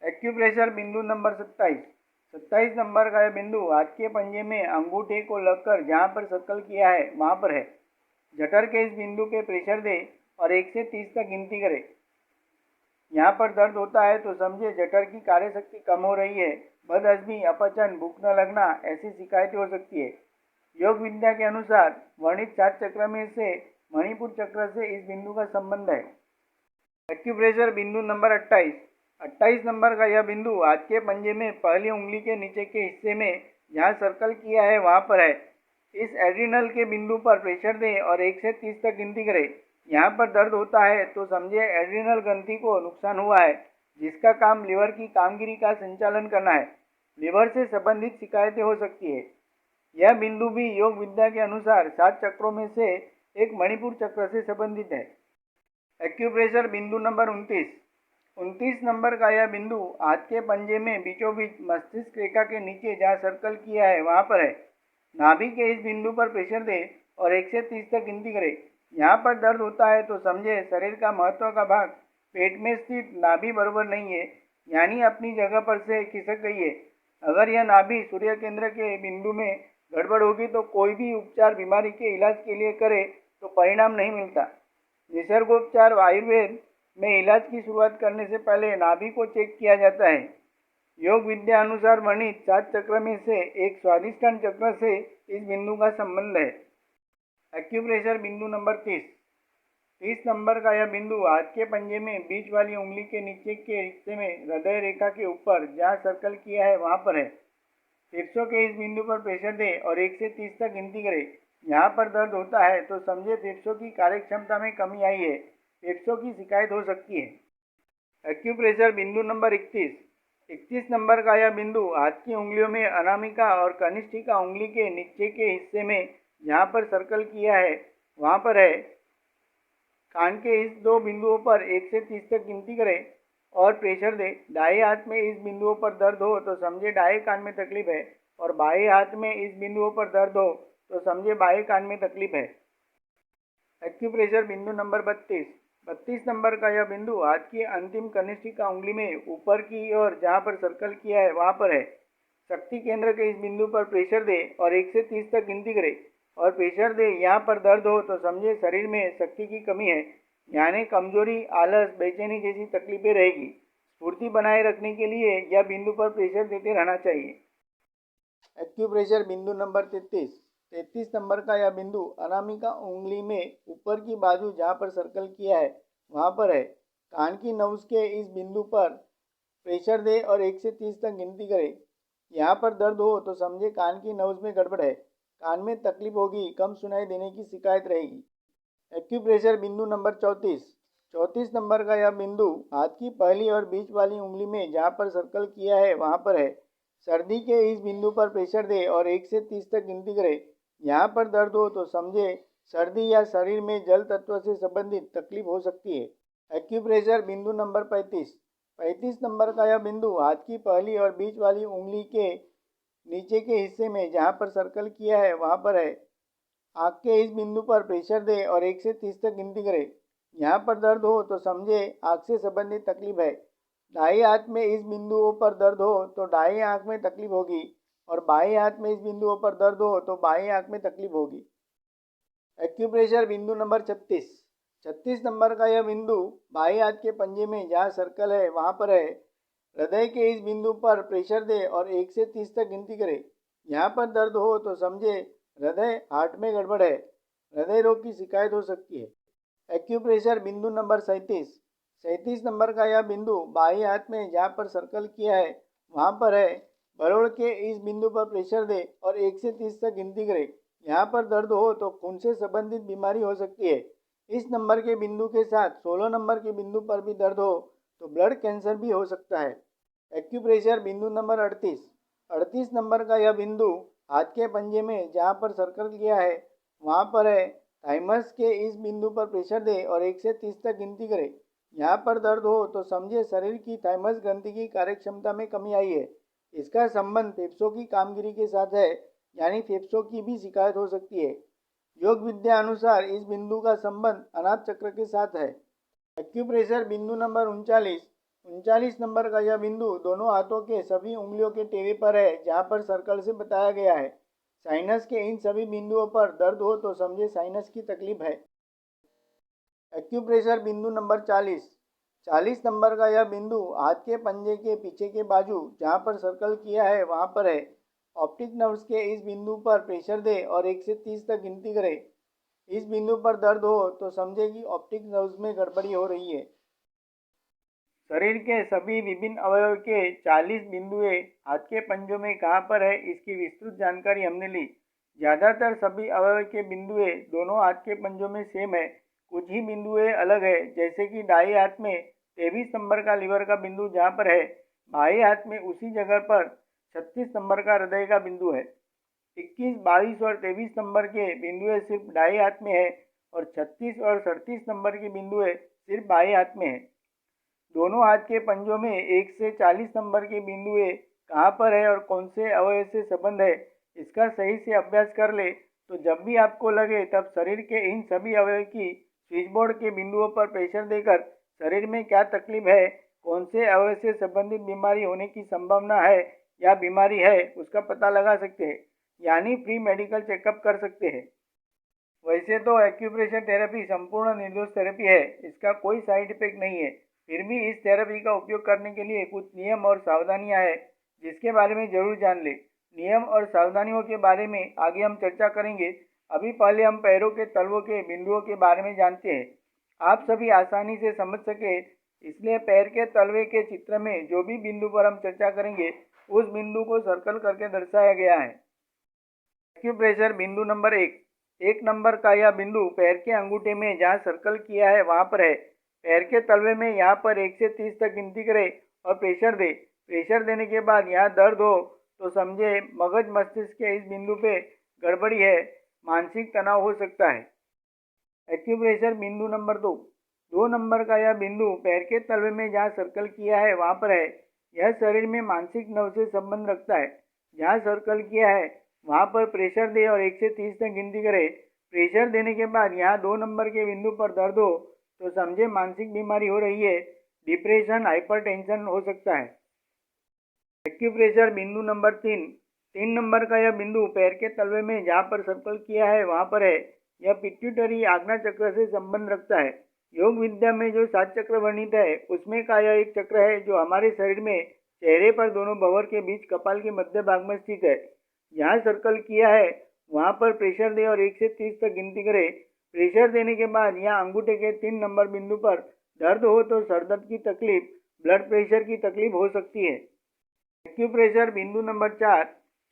एक्यूप्रेशर बिंदु नंबर 27 नंबर का यह बिंदु हाथ के पंजे में अंगूठे को लगकर जहाँ पर सर्कल किया है वहाँ पर है। जठर के इस बिंदु पे प्रेशर दें और 1 से 30 तक गिनती करें। यहाँ पर दर्द होता है तो समझे जठर की कार्यशक्ति कम हो रही है, बदहजमी, अपचन, भूख न लगना ऐसी शिकायतें हो सकती है। योग विद्या के अनुसार वर्णित 7 चक्र में से मणिपुर चक्र से इस बिंदु का संबंध है। एक्यूप्रेशर बिंदु नंबर 28 नंबर का यह बिंदु हाथ के पंजे में पहली उंगली के नीचे के हिस्से में जहाँ सर्कल किया है वहाँ पर है। इस एड्रिनल के बिंदु पर प्रेशर दें और 1 से 30 तक गिनती करें। यहाँ पर दर्द होता है तो समझे एड्रिनल ग्रंथि को नुकसान हुआ है, जिसका काम लीवर की कामगिरी का संचालन करना है। लीवर से संबंधित शिकायतें हो सकती है। यह बिंदु भी योग विद्या के अनुसार 7 चक्रों में से एक मणिपुर चक्र से संबंधित है। एक्यूप्रेशर बिंदु नंबर 29 नंबर का यह बिंदु हाथ के पंजे में बीचों बीच मस्तिष्क रेखा के नीचे जहाँ सर्कल किया है वहाँ पर है। नाभि के इस बिंदु पर प्रेशर दें और 1 से 30 तक गिनती करें। यहाँ पर दर्द होता है तो समझे शरीर का महत्व का भाग पेट में स्थित नाभि बराबर नहीं है, यानी अपनी जगह पर से खिसक गई है। अगर यह नाभि सूर्य केंद्र के बिंदु में गड़बड़ होगी तो कोई भी उपचार बीमारी के इलाज के लिए करे तो परिणाम नहीं मिलता। निसर्गोपचार आयुर्वेद में इलाज की शुरुआत करने से पहले नाभि को चेक किया जाता है। योग विद्या अनुसार वर्णित 7 चक्र में से एक स्वादिष्टान चक्र से इस बिंदु का संबंध है। एक्यूप्रेशर बिंदु नंबर 30 नंबर का यह बिंदु हाथ के पंजे में बीच वाली उंगली के नीचे के हिस्से में हृदय रेखा के ऊपर जहाँ सर्कल किया है वहाँ पर है। फेफड़ों के इस बिंदु पर प्रेशर दें और 1 से 30 तक गिनती करें। यहाँ पर दर्द होता है तो समझे फेफड़ों की कार्यक्षमता में कमी आई है, फेफड़ों की शिकायत हो सकती है। एक्यूप्रेशर बिंदु नंबर 31 नंबर का यह बिंदु हाथ की उंगलियों में अनामिका और कनिष्ठिका उंगली के नीचे के हिस्से में जहाँ पर सर्कल किया है वहाँ पर है। कान के इस 2 बिंदुओं पर 1 से 30 तक गिनती करें और प्रेशर दें। दाएं हाथ में इस बिंदुओं पर दर्द हो तो समझे दाएं कान में तकलीफ है, और बाएं हाथ में इस बिंदुओं पर दर्द हो तो समझे बाएं कान में तकलीफ है। एक्यूप्रेशर बिंदु नंबर 32 नंबर का यह बिंदु हाथ की अंतिम कनिष्ठिका उंगली में ऊपर की ओर जहाँ पर सर्कल किया है वहाँ पर है। शक्ति केंद्र के इस बिंदु पर प्रेशर दें और 1 से 30 तक गिनती करें और प्रेशर दें। यहाँ पर दर्द हो तो समझे शरीर में शक्ति की कमी है, यानी कमजोरी, आलस, बेचैनी जैसी तकलीफें रहेगी। स्फूर्ति बनाए रखने के लिए यह बिंदु पर प्रेशर देते रहना चाहिए। एक्यूप्रेशर बिंदु नंबर 33 नंबर का यह बिंदु अनामिका उंगली में ऊपर की बाजू जहाँ पर सर्कल किया है वहाँ पर है। कान की नब्ज के इस बिंदु पर प्रेशर दे और 1 से 30 तक गिनती करें। यहाँ पर दर्द हो तो समझे कान की नब्ज में गड़बड़ है, कान में तकलीफ होगी, कम सुनाई देने की शिकायत रहेगी। एक्यूप्रेशर बिंदु नंबर 34 नंबर का यह बिंदु हाथ की पहली और बीच वाली उंगली में जहाँ पर सर्कल किया है वहाँ पर है। सर्दी के इस बिंदु पर प्रेशर दे और 1 से 30 तक गिनती करें। यहाँ पर दर्द हो तो समझे सर्दी या शरीर में जल तत्व से संबंधित तकलीफ हो सकती है। एक्यूप्रेशर बिंदु नंबर 35 नंबर का यह बिंदु हाथ की पहली और बीच वाली उंगली के नीचे के हिस्से में जहाँ पर सर्कल किया है वहाँ पर है। आँख के इस बिंदु पर प्रेशर दे और 1 से 30 तक गिनती करें। यहाँ पर दर्द हो तो समझे आँख से संबंधित तकलीफ है। दाएं हाथ में इस बिंदुओं पर दर्द हो तो दाएं आँख में तकलीफ होगी और बाएं हाथ में इस बिंदुओं पर दर्द हो तो बाएं आँख में तकलीफ होगी। एक्यूप्रेशर बिंदु नंबर 36 नंबर का यह बिंदु बाएं हाथ के पंजे में जहाँ सर्कल है वहाँ पर है। हृदय के इस बिंदु पर प्रेशर दे और 1 से 30 तक गिनती करें। यहाँ पर दर्द हो तो समझे हृदय हार्ट में गड़बड़ है, हृदय रोग की शिकायत हो सकती है। एक्यूप्रेशर बिंदु नंबर 37 नंबर का यह बिंदु बाएं हाथ में जहाँ पर सर्कल किया है वहाँ पर है। बरोड़ के इस बिंदु पर प्रेशर दे और 1 से 30 तक गिनती करें। यहाँ पर दर्द हो तो खून से संबंधित बीमारी हो सकती है। इस नंबर के बिंदु के साथ 16 नंबर के बिंदु पर भी दर्द हो तो ब्लड कैंसर भी हो सकता है। एक्यूप्रेशर बिंदु नंबर 38 नंबर का यह बिंदु हाथ के पंजे में जहाँ पर सर्कल किया है वहाँ पर है। थाइमस के इस बिंदु पर प्रेशर दे और 1 से 30 तक गिनती करें। यहाँ पर दर्द हो तो समझे शरीर की थाइमस ग्रंथि की कार्यक्षमता में कमी आई है। इसका संबंध फेफड़ों की कामगिरी के साथ है, यानी फेफड़ों की भी शिकायत हो सकती है। योग विद्या अनुसार इस बिंदु का संबंध अनाथ चक्र के साथ है। एक्यूप्रेशर बिंदु नंबर 39 नंबर का यह बिंदु दोनों हाथों के सभी उंगलियों के टेवे पर है जहाँ पर सर्कल से बताया गया है। साइनस के इन सभी बिंदुओं पर दर्द हो तो समझे साइनस की तकलीफ है। एक्यूप्रेशर बिंदु नंबर 40 नंबर का यह बिंदु हाथ के पंजे के पीछे के बाजू जहाँ पर सर्कल किया है वहाँ पर है। ऑप्टिक नर्व्स के इस बिंदु पर प्रेशर दे और 1 से 30 तक गिनती करें। इस बिंदु पर दर्द हो तो समझे कि ऑप्टिक नर्व्स में गड़बड़ी हो रही है। शरीर के सभी विभिन्न अवयव के 40 बिंदुएं हाथ के पंजों में कहाँ पर है इसकी विस्तृत जानकारी हमने ली। ज़्यादातर सभी अवयव के बिंदुएं दोनों हाथ के पंजों में सेम है, कुछ ही बिंदुएं अलग है, जैसे कि दाएं हाथ में 23 नंबर का लीवर का बिंदु जहाँ पर है, बाएं हाथ में उसी जगह पर 36 नंबर का हृदय का बिंदु है। 21, 22 और 23 नंबर के बिंदुएं सिर्फ दाएं हाथ में है और 36 और 37 नंबर की बिंदुएं सिर्फ बाएं हाथ में है। दोनों हाथ के पंजों में 1 से 40 नंबर के बिंदुएं कहाँ पर है और कौन से अवयव से संबंध है, इसका सही से अभ्यास कर ले तो जब भी आपको लगे तब शरीर के इन सभी अवयव की स्विचबोर्ड के बिंदुओं पर प्रेशर देकर शरीर में क्या तकलीफ है, कौन से अवयव से संबंधित बीमारी होने की संभावना है या बीमारी है, उसका पता लगा सकते हैं, यानी फ्री मेडिकल चेकअप कर सकते हैं। वैसे तो एक्यूप्रेशर थेरेपी संपूर्ण निर्दोष थेरेपी है, इसका कोई साइड इफेक्ट नहीं है। फिर भी इस थेरेपी का उपयोग करने के लिए कुछ नियम और सावधानियां हैं जिसके बारे में जरूर जान ले। नियम और सावधानियों के बारे में आगे हम चर्चा करेंगे। अभी पहले हम पैरों के तलवों के बिंदुओं के बारे में जानते हैं। आप सभी आसानी से समझ सके इसलिए पैर के तलवे के चित्र में जो भी बिंदु पर हम चर्चा करेंगे उस बिंदु को सर्कल करके दर्शाया गया है। एक्यूप्रेशर बिंदु नंबर 1 नंबर का यह बिंदु पैर के अंगूठे में जहाँ सर्कल किया है वहाँ पर है। पैर के तलवे में यहाँ पर 1 से 30 तक गिनती करें और प्रेशर दे। प्रेशर देने के बाद यहाँ दर्द हो तो समझे मगज मस्तिष्क के इस बिंदु पे गड़बड़ी है, मानसिक तनाव हो सकता है। एक्यूप्रेशर बिंदु नंबर 2 नंबर का यह बिंदु पैर के तलवे में जहाँ सर्कल किया है वहाँ पर है। यह शरीर में मानसिक नर्व से संबंध रखता है। जहाँ सर्कल किया है वहाँ पर प्रेशर दे और 1 से 30 तक गिनती करें। प्रेशर देने के बाद यहाँ 2 नंबर के बिंदु पर दर्द हो तो समझे मानसिक बीमारी हो रही है, डिप्रेशन, हाइपरटेंशन हो सकता है। एक्यूप्रेशर बिंदु नंबर 3 नंबर का यह बिंदु पैर के तलवे में जहाँ पर सर्कल किया है वहाँ पर है। यह पिट्यूटरी आज्ञा चक्र से संबंध रखता है। योग विद्या में जो 7 चक्र वर्णित है उसमें का यह एक चक्र है जो हमारे शरीर में चेहरे पर दोनों भंवर के बीच कपाल के मध्य भाग में स्थित है। यहाँ सर्कल किया है वहाँ पर प्रेशर दे और 1 से 30 तक गिनती करें। प्रेशर देने के बाद यहाँ अंगूठे के 3 नंबर बिंदु पर दर्द हो तो सर दर्द की तकलीफ, ब्लड प्रेशर की तकलीफ हो सकती है। एक्यूप्रेशर बिंदु नंबर 4।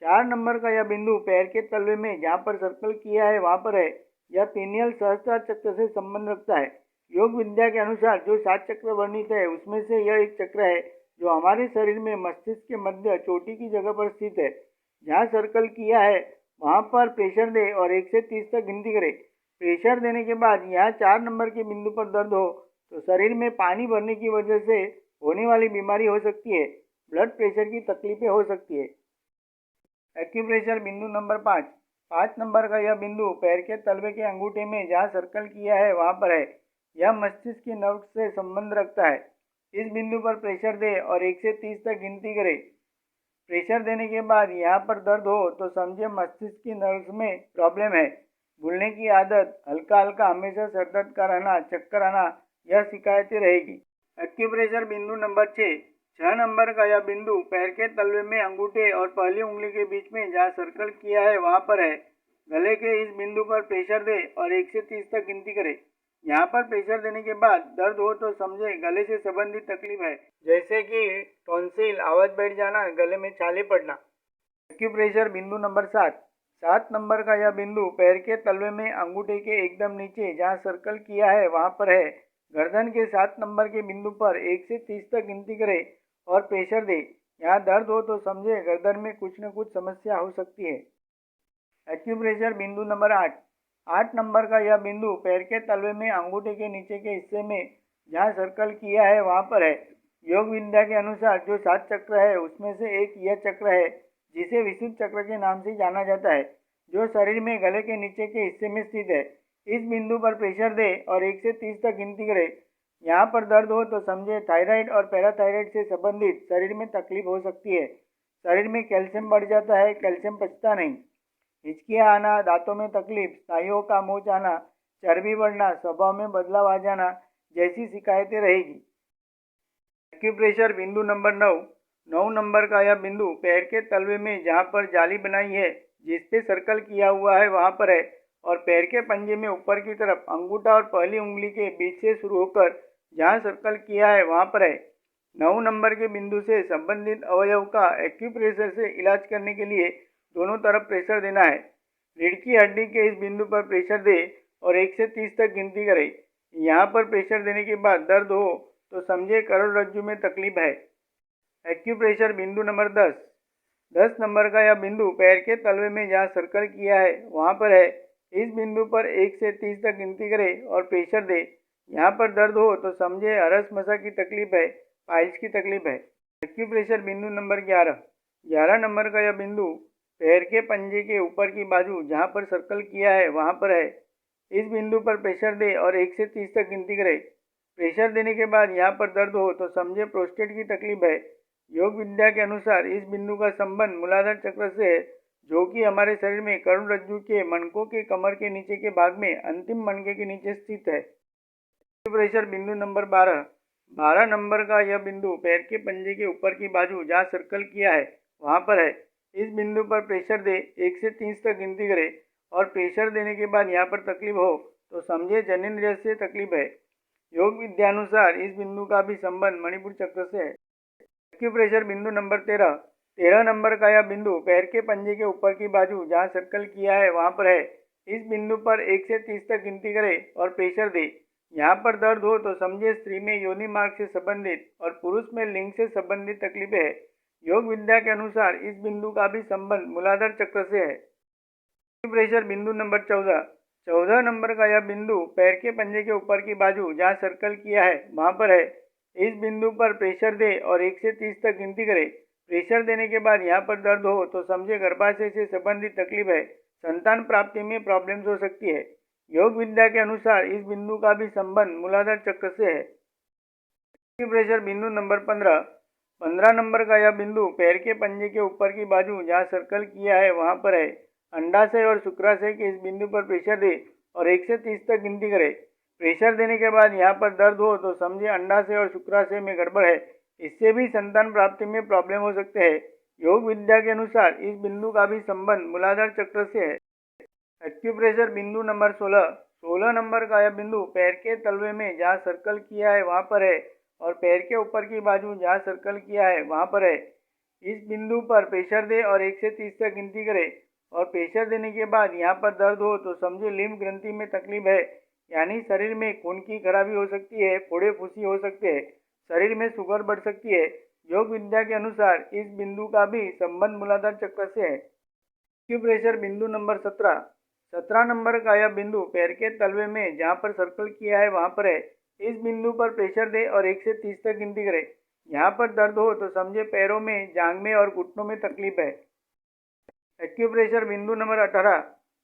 4 नंबर का यह बिंदु पैर के तलवे में जहाँ पर सर्कल किया है वहाँ पर है। यह पीनियल सहस्त्रार चक्र से संबंध रखता है। योग विद्या के अनुसार जो 7 चक्र वर्णित है उसमें से यह एक चक्र है जो हमारे शरीर में मस्तिष्क के मध्य चोटी की जगह पर स्थित है। जहाँ सर्कल किया है वहाँ पर प्रेशर दे और 1 से 30 तक गिनती करे। प्रेशर देने के बाद यहाँ 4 नंबर के बिंदु पर दर्द हो तो शरीर में पानी भरने की वजह से होने वाली बीमारी हो सकती है। ब्लड प्रेशर की तकलीफें हो सकती है। एक्यूप्रेशर बिंदु नंबर 5। 5 नंबर का यह बिंदु पैर के तलवे के अंगूठे में जहाँ सर्कल किया है वहाँ पर है। यह मस्तिष्क की नर्व से संबंध रखता है। इस बिंदु पर प्रेशर दे और 1 से 30 तक गिनती करे। प्रेशर देने के बाद यहाँ पर दर्द हो तो समझे मस्तिष्क की नर्व में प्रॉब्लम है। भूलने की आदत, हल्का हल्का हमेशा सर दर्द का रहना, चक्कर आना, यह शिकायतें रहेगी। एक्यूप्रेशर बिंदु नंबर 6। 6 नंबर का यह बिंदु पैर के तलवे में अंगूठे और पहली उंगली के बीच में जहाँ सर्कल किया है वहाँ पर है। गले के इस बिंदु पर प्रेशर दे और 1 से 30 तक गिनती करे। यहाँ पर प्रेशर देने के बाद दर्द हो तो समझे गले से संबंधित तकलीफ है, जैसे कि टॉन्सिल, आवाज बैठ जाना, गले में छाले पड़ना। एक्यूप्रेशर बिंदु नंबर 7। 7 नंबर का यह बिंदु पैर के तलवे में अंगूठे के एकदम नीचे जहाँ सर्कल किया है वहाँ पर है। गर्दन के 7 नंबर के बिंदु पर 1 से 30 तक गिनती करे और प्रेशर दे। यहाँ दर्द हो तो समझे गर्दन में कुछ न कुछ समस्या हो सकती है। एक्यूप्रेशर बिंदु नंबर 8। 8 नंबर का यह बिंदु पैर के तलवे में अंगूठे के नीचे के हिस्से में जहाँ सर्कल किया है वहाँ पर है। योग विद्या के अनुसार जो 7 चक्र है उसमें से एक यह चक्र है जिसे विशुद्ध चक्र के नाम से जाना जाता है, जो शरीर में गले के नीचे के हिस्से में स्थित है। इस बिंदु पर प्रेशर दे और 1 से 30 तक गिनती करे। यहाँ पर दर्द हो तो समझे थायराइड और पैराथायराइड से संबंधित शरीर में तकलीफ हो सकती है। शरीर में कैल्शियम बढ़ जाता है, कैल्शियम पचता नहीं। हिचकियाँ आना, दांतों में तकलीफ, स्नायुओं का मोच आना, चर्बी बढ़ना, स्वभाव में बदलाव आ जाना जैसी शिकायतें रहेगी। एक्यूप्रेशर बिंदु नंबर 9। 9 नंबर का यह बिंदु पैर के तलवे में जहाँ पर जाली बनाई है, जिस पे सर्कल किया हुआ है वहाँ पर है और पैर के पंजे में ऊपर की तरफ अंगूठा और पहली उंगली के बीच से शुरू होकर जहाँ सर्कल किया है वहाँ पर है। 9 नंबर के बिंदु से संबंधित अवयव का एक्यूप्रेशर से इलाज करने के लिए दोनों तरफ प्रेशर देना है। रीढ़ की हड्डी के इस बिंदु पर प्रेशर दे और 1 से 30 तक गिनती करे। यहाँ पर प्रेशर देने के बाद दर्द हो तो समझे करोड़रज्जु में तकलीफ है। एक्यूप्रेशर बिंदु नंबर 10। 10 नंबर का यह बिंदु पैर के तलवे में जहाँ सर्कल किया है वहाँ पर है। इस बिंदु पर 1 से 30 तक गिनती करे और प्रेशर दे। यहाँ पर दर्द हो तो समझे हरस मसा की तकलीफ है, पाइल्स की तकलीफ है। एक्यूप्रेशर बिंदु नंबर 11। 11 नंबर का यह बिंदु पैर के पंजे के ऊपर की बाजू जहाँ पर सर्कल किया है वहाँ पर है। इस बिंदु पर प्रेशर दे और 1 से 30 तक गिनती करे। प्रेशर देने के बाद यहाँ पर दर्द हो तो समझे प्रोस्टेट की तकलीफ है। योग विद्या के अनुसार इस बिंदु का संबंध मूलाधार चक्र से है, जो कि हमारे शरीर में करोड़रज्जु के मणकों के कमर के नीचे के भाग में अंतिम मणके के नीचे स्थित है। एक्यूप्रेशर बिंदु नंबर 12। 12 नंबर का यह बिंदु पैर के पंजे के ऊपर की बाजू जहाँ सर्कल किया है वहाँ पर है। इस बिंदु पर प्रेशर दे, 1 से 30 तक गिनती करे और प्रेशर देने के बाद यहाँ पर तकलीफ हो तो समझे जनेंद्रिय से तकलीफ है। योग विद्यानुसार इस बिंदु का भी संबंध मणिपुर चक्र से है। एक्यूप्रेशर बिंदु नंबर 13। 13 नंबर का यह बिंदु पैर के पंजे के ऊपर की बाजू जहाँ सर्कल किया है वहाँ पर है। इस बिंदु पर 1 से 30 तक गिनती करे और प्रेशर दे। यहाँ पर दर्द हो तो समझे स्त्री में योनि मार्ग से संबंधित और पुरुष में लिंग से संबंधित तकलीफें है। योग विद्या के अनुसार इस बिंदु का भी संबंध मूलाधार चक्र से है। एक्यूप्रेशर बिंदु नंबर 14। 14 नंबर का यह बिंदु पैर के पंजे के ऊपर की बाजू जहाँ सर्कल किया है वहाँ पर है। इस बिंदु पर प्रेशर दे और 1 से 30 तक गिनती करे। प्रेशर देने के बाद यहाँ पर दर्द हो तो समझे गर्भाशय से संबंधित तकलीफ है, संतान प्राप्ति में प्रॉब्लम्स हो सकती है। योग विद्या के अनुसार इस बिंदु का भी संबंध मूलाधार चक्र से है। एक्यूप्रेशर बिंदु नंबर 15। 15 नंबर का यह बिंदु पैर के पंजे के ऊपर की बाजू जहाँ सर्कल किया है वहाँ पर है। अंडाशय और शुक्राशय के इस बिंदु पर प्रेशर दे और 1 से 30 तक गिनती करे। प्रेशर देने के बाद यहाँ पर दर्द हो तो समझे अंडाशय और शुक्राशय में गड़बड़ है, इससे भी संतान प्राप्ति में प्रॉब्लम हो सकते हैं। योग विद्या के अनुसार इस बिंदु का भी संबंध मूलाधार चक्र से है। एक्यूप्रेशर बिंदु नंबर 16। 16 नंबर का यह बिंदु पैर के तलवे में जहाँ सर्कल किया है वहाँ पर है और पैर के ऊपर की बाजू जहाँ सर्कल किया है वहाँ पर है। इस बिंदु पर प्रेशर दे और 1 से 30 तक गिनती करें और प्रेशर देने के बाद यहाँ पर दर्द हो तो समझे लिम्फ ग्रंथि में तकलीफ है, यानी शरीर में खून की खराबी हो सकती है, फोड़े फुंसी हो सकते हैं, शरीर में शुगर बढ़ सकती है। योग विद्या के अनुसार इस बिंदु का भी संबंध मूलाधार चक्र से है। एक्यूप्रेशर बिंदु नंबर 17 नंबर का यह बिंदु पैर के तलवे में जहाँ पर सर्कल किया है वहाँ पर है। इस बिंदु पर प्रेशर दे और 1 से 30 तक गिनती करें। यहाँ पर दर्द हो तो समझे पैरों में, जांग में और घुटनों में तकलीफ है। एक्यूप्रेशर बिंदु नंबर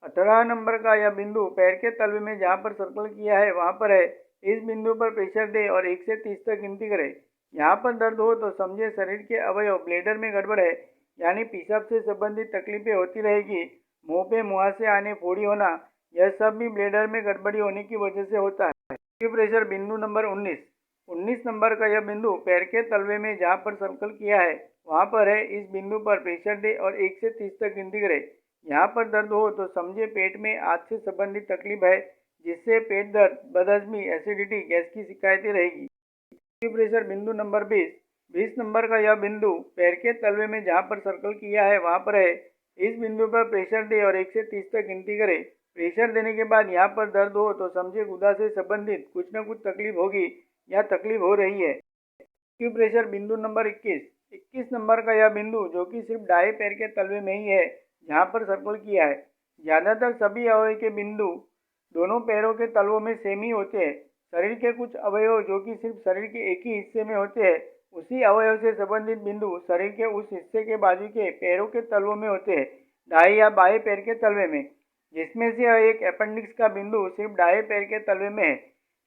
18 नंबर का यह बिंदु पैर के तलवे में जहाँ पर सर्कल किया है वहाँ पर है। इस बिंदु पर प्रेशर दे और 1 से 30 तक गिनती करें। यहाँ पर दर्द हो तो समझे शरीर के अवयव ब्लेडर में गड़बड़ है, यानी पेशाब से संबंधित तकलीफें होती रहेगी। मुंह पे मुहासे आने, फोड़ी होना, यह सब भी ब्लेडर में गड़बड़ी होने की वजह से होता है। एक्यूप्रेशर बिंदु नंबर 19 नंबर का यह बिंदु पैर के तलवे में जहाँ पर सर्कल किया है वहाँ पर है। इस बिंदु पर प्रेशर दे और 1 से 30 तक गिनती करें। यहाँ पर दर्द हो तो समझे पेट में आग से संबंधित तकलीफ है, जिससे पेट दर्द, बदहजमी, एसिडिटी, गैस की शिकायतें रहेगी। एक्यूप्रेशर बिंदु नंबर 20 नंबर का यह बिंदु पैर के तलवे में जहाँ पर सर्कल किया है वहाँ पर है। इस बिंदु पर प्रेशर दे और 1 से 30 तक गिनती करें। प्रेशर देने के बाद यहाँ पर दर्द हो तो समझे गुदा से संबंधित कुछ न कुछ तकलीफ होगी या तकलीफ हो रही है। एक्यूप्रेशर बिंदु नंबर 21 नंबर का यह बिंदु जो कि सिर्फ दाएं पैर के तलवे में ही है, जहाँ पर सर्कल किया है। ज़्यादातर सभी अवयव के बिंदु दोनों पैरों के तलवों में सेम ही होते हैं। शरीर के कुछ अवयव जो कि सिर्फ शरीर के एक ही हिस्से में होते हैं, उसी अवयव से संबंधित बिंदु शरीर के उस हिस्से के बाजू के पैरों के तलवों में होते हैं, दाएं या बाएं पैर के तलवे में, जिसमें से एक अपेंडिक्स का बिंदु सिर्फ दाएं पैर के तलवे में है।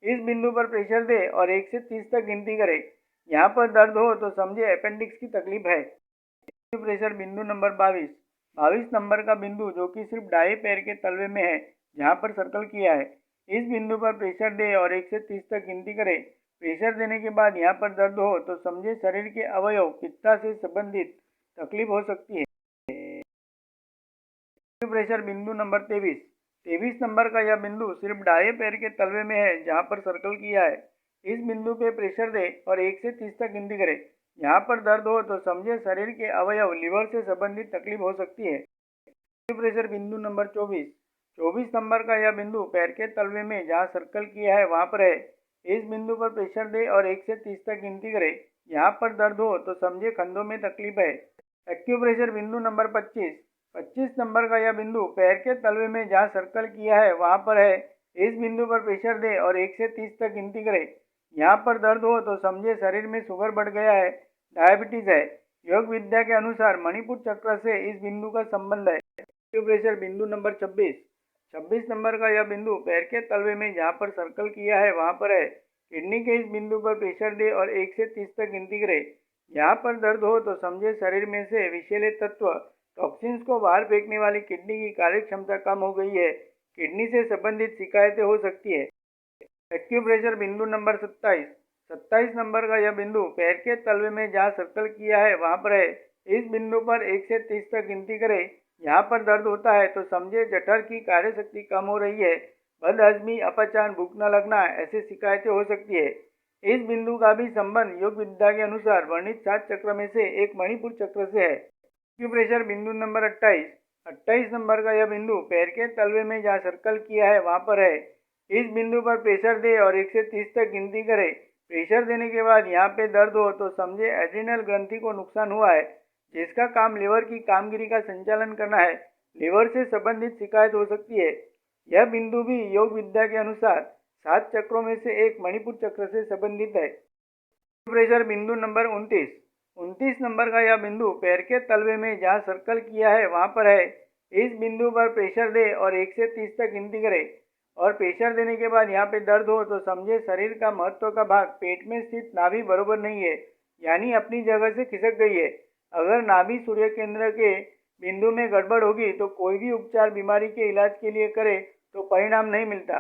इस बिंदु पर प्रेशर दे और 1 से 30 तक गिनती करें। यहाँ पर दर्द हो तो समझे अपेंडिक्स की तकलीफ है। एक्यूप्रेशर बिंदु नंबर 22 नंबर का बिंदु जो कि सिर्फ दाएं पैर के तलवे में है, जहाँ पर सर्कल किया है। इस बिंदु पर प्रेशर दे और 1 से 30 तक गिनती करें। प्रेशर देने के बाद यहाँ पर दर्द हो तो समझे शरीर के अवयव, पित्ता से संबंधित तकलीफ हो सकती है। एक्यूप्रेशर बिंदु नंबर 23 नंबर का यह बिंदु सिर्फ दाएं पैर के तलवे में है, जहाँ पर सर्कल किया है। इस बिंदु पे प्रेशर दे और 1 से 30 तक गिनती करें। यहाँ पर दर्द हो तो समझे शरीर के अवयव, लिवर से संबंधित तकलीफ हो सकती है। एक्यूप्रेशर बिंदु नंबर 24 नंबर का यह बिंदु पैर के तलवे में जहाँ सर्कल किया है वहाँ पर है। इस बिंदु पर प्रेशर दे और 1 से 30 तक गिनती करें। यहाँ पर दर्द हो तो समझे कंधों में तकलीफ है। एक्यूप्रेशर बिंदु नंबर 25 नंबर का यह बिंदु पैर के तलवे में जहाँ सर्कल किया है वहाँ पर है। इस बिंदु पर प्रेशर दे और 1 से 30 तक गिनती करें। यहाँ पर दर्द हो तो समझे शरीर में शुगर बढ़ गया है, डायबिटीज है। योग विद्या के अनुसार मणिपुर चक्र से इस बिंदु का संबंध है। एक्यूप्रेशर बिंदु नंबर 26 नंबर का यह बिंदु पैर के तलवे में जहाँ पर सर्कल किया है वहाँ पर है। किडनी के इस बिंदु पर प्रेशर दे और 1 से 30 तक गिनती करें। यहाँ पर दर्द हो तो समझे शरीर में से विषैले तत्व, टॉक्सिन्स को बाहर फेंकने वाली किडनी की कार्य क्षमता कम हो गई है। किडनी से संबंधित शिकायतें हो सकती है। एक्यूप्रेशर बिंदु नंबर 27 नंबर का यह बिंदु पैर के तलवे में जहाँ सर्कल किया है वहाँ पर है। इस बिंदु पर 1 से 30 तक गिनती करें। यहाँ पर दर्द होता है तो समझे जठर की कार्य शक्ति कम हो रही है, बदहजमी, अपचान, भूख न लगना, ऐसी शिकायतें हो सकती है। इस बिंदु का भी संबंध योग विद्या के अनुसार वर्णित 7 चक्र में से एक मणिपुर चक्र से है। एक्यूप्रेशर बिंदु नंबर 28 नंबर का यह बिंदु पैर के तलवे में जहाँ सर्कल किया है वहाँ पर है। इस बिंदु पर प्रेशर दे और 1 से 30 तक गिनती करें। प्रेशर देने के बाद यहाँ पे दर्द हो तो समझे एड्रिनल ग्रंथि को नुकसान हुआ है, जिसका काम लिवर की कामगिरी का संचालन करना है। लिवर से संबंधित शिकायत हो सकती है। यह बिंदु भी योग विद्या के अनुसार 7 चक्रों में से एक मणिपुर चक्र से संबंधित है। प्रेशर बिंदु नंबर 29 नंबर का यह बिंदु पैर के तलवे में जहाँ सर्कल किया है वहाँ पर है। इस बिंदु पर प्रेशर दे और 1 से 30 तक गिनती करें और प्रेशर देने के बाद यहाँ पे दर्द हो तो समझे शरीर का महत्व का भाग, पेट में स्थित नाभि बरोबर नहीं है, यानी अपनी जगह से खिसक गई है। अगर नाभि सूर्य केंद्र के बिंदु में गड़बड़ होगी तो कोई भी उपचार बीमारी के इलाज के लिए करे तो परिणाम नहीं मिलता।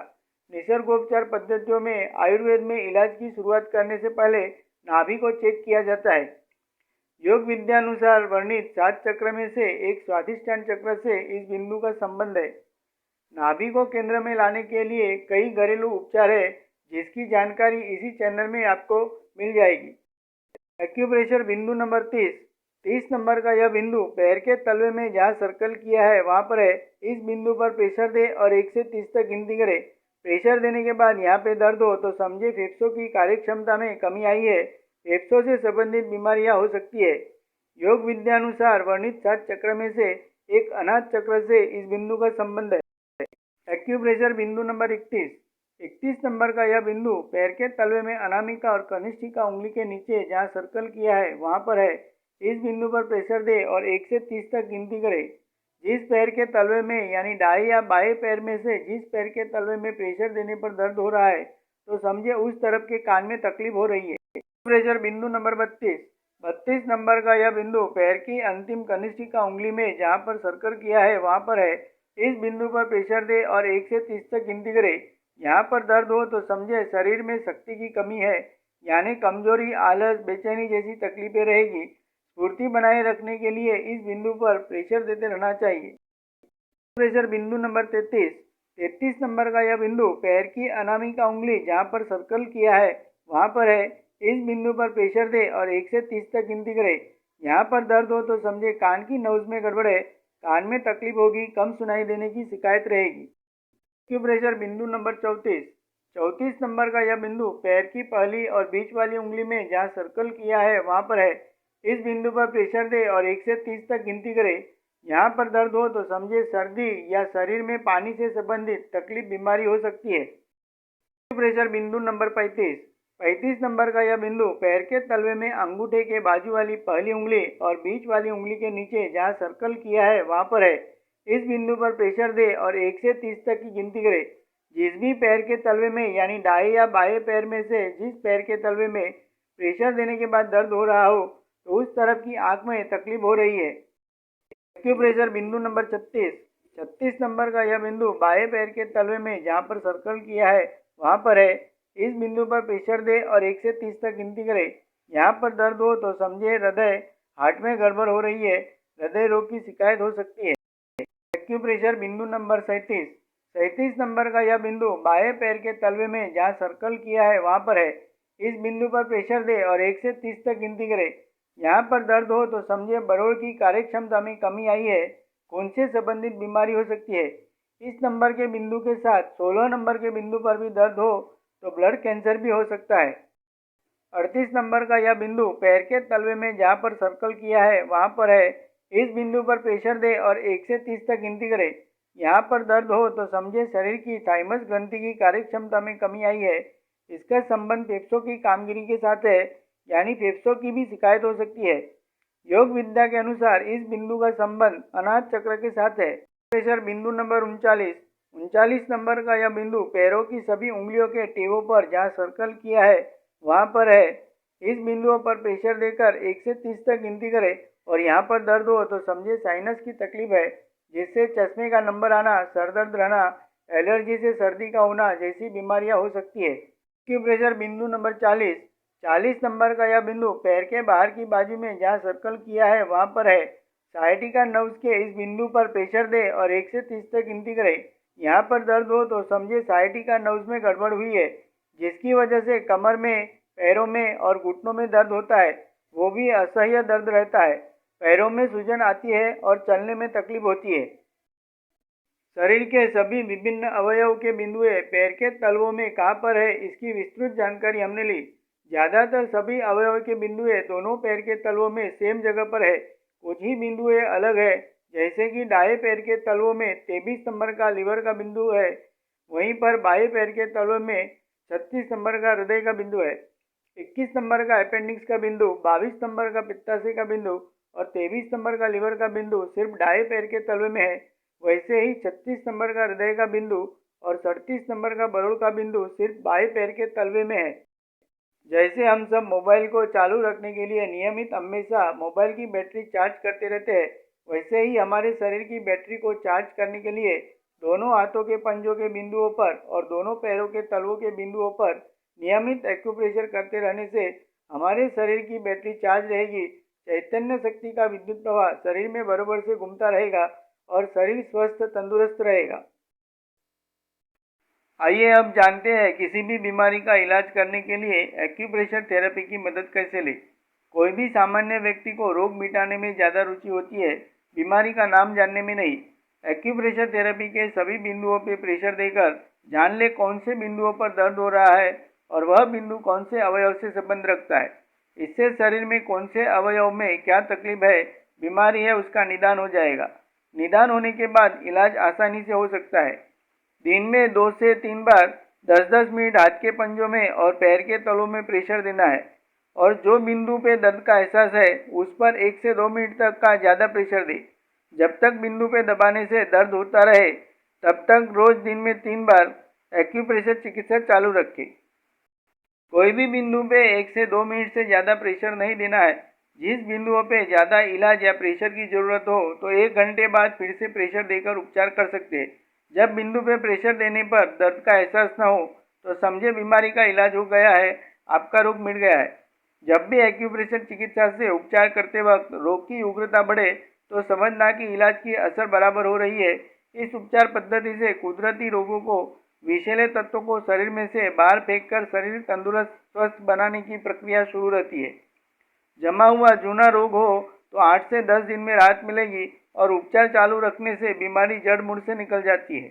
निसर्गोपचार पद्धतियों में आयुर्वेद में इलाज की शुरुआत करने से पहले नाभि को चेक किया जाता है। योग विद्यानुसार वर्णित 7 चक्र में से एक स्वाधिष्ठान चक्र से इस बिंदु का संबंध है। नाभि को केंद्र में लाने के लिए कई घरेलू उपचार है, जिसकी जानकारी इसी चैनल में आपको मिल जाएगी। एक्यूप्रेशर बिंदु नंबर 30 नंबर का यह बिंदु पैर के तलवे में जहाँ सर्कल किया है वहाँ पर है। इस बिंदु पर प्रेशर दे और 1 से 30 तक गिनती करें। प्रेशर देने के बाद यहाँ पे दर्द हो तो समझे फेफड़ों की कार्यक्षमता में कमी आई है। फेफड़ों से संबंधित बीमारियाँ हो सकती है। योग विद्यानुसार वर्णित 7 चक्र में से एक अनाथ चक्र से इस बिंदु का संबंध है। एक्यूप्रेशर बिंदु नंबर 31 नंबर का यह बिंदु पैर के तलवे में अनामिका और कनिष्ठिका उंगली के नीचे जहाँ सर्कल किया है वहाँ पर है। इस बिंदु पर प्रेशर दे और 1 से 30 तक गिनती करें। जिस पैर के तलवे में यानी दाएं या बाएं पैर में से जिस पैर के तलवे में प्रेशर देने पर दर्द हो रहा है तो समझे उस तरफ के कान में तकलीफ हो रही है। प्रेशर बिंदु नंबर 32 नंबर का यह बिंदु पैर की अंतिम कनिष्ठिका उंगली में जहाँ पर सर्कल किया है वहाँ पर है। इस बिंदु पर प्रेशर दे और 1 से 30 तक गिनती करें। यहाँ पर दर्द हो तो समझे शरीर में शक्ति की कमी है, यानी कमजोरी, आलस, बेचैनी जैसी तकलीफें रहेगी। स्फूर्ति बनाए रखने के लिए इस बिंदु पर प्रेशर देते रहना चाहिए। प्रेशर बिंदु नंबर 33 नंबर का यह बिंदु पैर की अनामिका उंगली जहाँ पर सर्कल किया है वहाँ पर है। इस बिंदु पर प्रेशर दे और 1 से 30 तक गिनती करें। यहाँ पर दर्द हो तो समझे कान की नब्ज में गड़बड़ है, कान में तकलीफ होगी, कम सुनाई देने की शिकायत रहेगी। एक्यूप्रेशर बिंदु नंबर 34 नंबर का यह बिंदु पैर की पहली और बीच वाली उंगली में जहाँ सर्कल किया है वहाँ पर है। इस बिंदु पर प्रेशर दे और 1 से 30 तक गिनती करें। यहाँ पर दर्द हो तो समझे सर्दी या शरीर में पानी से संबंधित तकलीफ बीमारी हो सकती है। एक्यूप्रेशर बिंदु नंबर 35 नंबर का यह बिंदु पैर के तलवे में अंगूठे के बाजू वाली पहली उंगली और बीच वाली उंगली के नीचे जहाँ सर्कल किया है वहाँ पर है। इस बिंदु पर प्रेशर दे और 1 से 30 तक की गिनती करें। जिस भी पैर के तलवे में यानी दाएं या बाएं पैर में से जिस पैर के तलवे में प्रेशर देने के बाद दर्द हो रहा हो तो उस तरफ की आंख में तकलीफ हो रही है। एक्यूप्रेशर बिंदु नंबर 36 नंबर का यह बिंदु बाएं पैर के तलवे में जहाँ पर सर्कल किया है वहाँ पर है। इस बिंदु पर प्रेशर दे और 1 से 30 तक गिनती करें। यहाँ पर दर्द हो तो समझे हृदय, हार्ट में गड़बड़ हो रही है, हृदय रोग की शिकायत हो सकती है। एक्यूप्रेशर बिंदु नंबर 37 नंबर का यह बिंदु बाएं पैर के तलवे में जहाँ सर्कल किया है वहाँ पर है। इस बिंदु पर प्रेशर दे और 1 से 30 तक गिनती करें। यहाँ पर दर्द हो तो समझे बरोड़ की कार्यक्षमता में कमी आई है, खून से संबंधित बीमारी हो सकती है। इस नंबर के बिंदु के साथ 16 नंबर के बिंदु पर भी दर्द हो तो ब्लड कैंसर भी हो सकता है। 38 नंबर का यह बिंदु पैर के तलवे में जहाँ पर सर्कल किया है वहाँ पर है। इस बिंदु पर प्रेशर दे और 1 से 30 तक गिनती करें। यहाँ पर दर्द हो तो समझे शरीर की थाइमस ग्रंथि की कार्यक्षमता में कमी आई है। इसका संबंध फेफड़ों की कामगिरी के साथ है, यानी फेफड़ों की भी शिकायत हो सकती है। योग विद्या के अनुसार इस बिंदु का संबंध अनाथ चक्र के साथ है। प्रेशर बिंदु नंबर 39 नंबर का यह बिंदु पैरों की सभी उंगलियों के टेवों पर जहाँ सर्कल किया है वहाँ पर है। इस बिंदुओं पर प्रेशर देकर 1 से 30 तक गिनती करें और यहाँ पर दर्द हो तो समझे साइनस की तकलीफ है, जिससे चश्मे का नंबर आना, सर दर्द रहना, एलर्जी से सर्दी का होना जैसी बीमारियाँ हो सकती है। एक्यूप्रेशर बिंदु नंबर 40 नंबर का यह बिंदु पैर के बाहर की बाजू में जहाँ सर्कल किया है वहाँ पर है। साइटिका नर्व्स के इस बिंदु पर प्रेशर दे और 1 से 30 तक गिनती करें। यहाँ पर दर्द हो तो समझे साइटिका नर्व्स में गड़बड़ हुई है, जिसकी वजह से कमर में, पैरों में और घुटनों में दर्द होता है, वो भी असह्य दर्द रहता है। पैरों में सूजन आती है और चलने में तकलीफ होती है। शरीर के सभी विभिन्न अवयव के बिंदुएं पैर के तलवों में कहाँ पर है इसकी विस्तृत जानकारी हमने ली। ज़्यादातर सभी अवयव के बिंदुएं दोनों पैर के तलवों में सेम जगह पर है। कुछ ही बिंदुएं अलग है, जैसे कि दाएं पैर के तलवों में 23 नंबर का लीवर का बिंदु है, वहीं पर बाएं पैर के तलवों में 36 नंबर का हृदय का बिंदु है, 21 नंबर का अपेंडिक्स का बिंदु, 22 नंबर का पित्ताशय का बिंदु और 23 नंबर का लीवर का बिंदु सिर्फ दाएं पैर के तलवे में है। वैसे ही 36 नंबर का हृदय का बिंदु और 37 नंबर का बरोड़ का बिंदु सिर्फ बाएं पैर के तलवे में है। जैसे हम सब मोबाइल को चालू रखने के लिए नियमित हमेशा मोबाइल की बैटरी चार्ज करते रहते हैं, वैसे ही हमारे शरीर की बैटरी को चार्ज करने के लिए दोनों हाथों के पंजों के बिंदुओं पर और दोनों पैरों के तलवों के बिंदुओं पर नियमित एक्यूप्रेशर करते रहने से हमारे शरीर की बैटरी चार्ज रहेगी। चैतन्य शक्ति का विद्युत प्रवाह शरीर में बराबर से घूमता रहेगा और शरीर स्वस्थ तंदुरुस्त रहेगा। आइए अब जानते हैं किसी भी बीमारी का इलाज करने के लिए एक्यूप्रेशर थेरेपी की मदद कैसे लें। कोई भी सामान्य व्यक्ति को रोग मिटाने में ज़्यादा रुचि होती है, बीमारी का नाम जानने में नहीं। एक्यूप्रेशर थेरेपी के सभी बिंदुओं पर प्रेशर देकर जान ले कौन से बिंदुओं पर दर्द हो रहा है और वह बिंदु कौन से अवयव से संबंध रखता है। इससे शरीर में कौन से अवयव में क्या तकलीफ है, बीमारी है, उसका निदान हो जाएगा। निदान होने के बाद इलाज आसानी से हो सकता है। दिन में 2 से 3 बार 10-10 मिनट हाथ के पंजों में और पैर के तलों में प्रेशर देना है और जो बिंदु पे दर्द का एहसास है उस पर 1 से 2 मिनट तक का ज़्यादा प्रेशर दे। जब तक बिंदु पे दबाने से दर्द होता रहे तब तक रोज दिन में 3 बार एक्यूप्रेशर चिकित्सा चालू रखें। कोई भी बिंदु पे 1 से 2 मिनट से ज़्यादा प्रेशर नहीं देना है। जिस बिंदुओं पे ज़्यादा इलाज या प्रेशर की ज़रूरत हो तो 1 घंटे बाद फिर से प्रेशर देकर उपचार कर सकते हैं। जब बिंदु पे प्रेशर देने पर दर्द का एहसास न हो तो समझे बीमारी का इलाज हो गया है, आपका रोग मिट गया है। जब भी एक्यूप्रेशर चिकित्सा से उपचार करते वक्त रोग की उग्रता बढ़े तो समझना कि इलाज की असर बराबर हो रही है। इस उपचार पद्धति से कुदरती रोगों को, विषैले तत्वों को शरीर में से बाहर फेंककर शरीर तंदुरुस्त स्वस्थ बनाने की प्रक्रिया शुरू रहती है। जमा हुआ जूना रोग हो तो 8 से 10 दिन में राहत मिलेगी और उपचार चालू रखने से बीमारी जड़ मूल से निकल जाती है।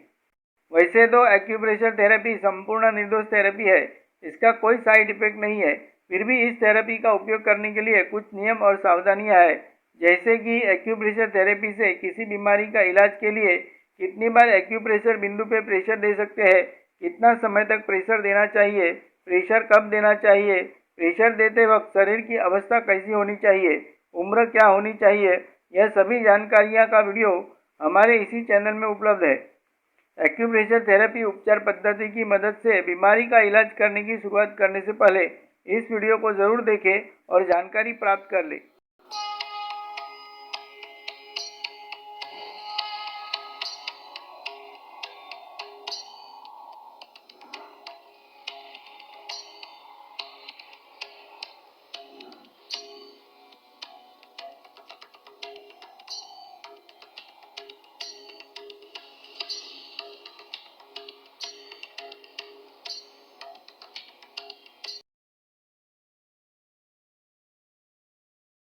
वैसे तो एक्यूप्रेशर थेरेपी संपूर्ण निर्दोष थेरेपी है, इसका कोई साइड इफेक्ट नहीं है। फिर भी इस थेरेपी का उपयोग करने के लिए कुछ नियम और सावधानियां हैं, जैसे कि एक्यूप्रेशर थेरेपी से किसी बीमारी का इलाज के लिए कितनी बार एक्यूप्रेशर बिंदु पे प्रेशर दे सकते हैं, कितना समय तक प्रेशर देना चाहिए, प्रेशर कब देना चाहिए, प्रेशर देते वक्त शरीर की अवस्था कैसी होनी चाहिए, उम्र क्या होनी चाहिए, यह सभी जानकारियां का वीडियो हमारे इसी चैनल में उपलब्ध है। एक्यूप्रेशर थेरेपी उपचार पद्धति की मदद से बीमारी का इलाज करने की शुरुआत करने से पहले इस वीडियो को ज़रूर देखें और जानकारी प्राप्त कर लें।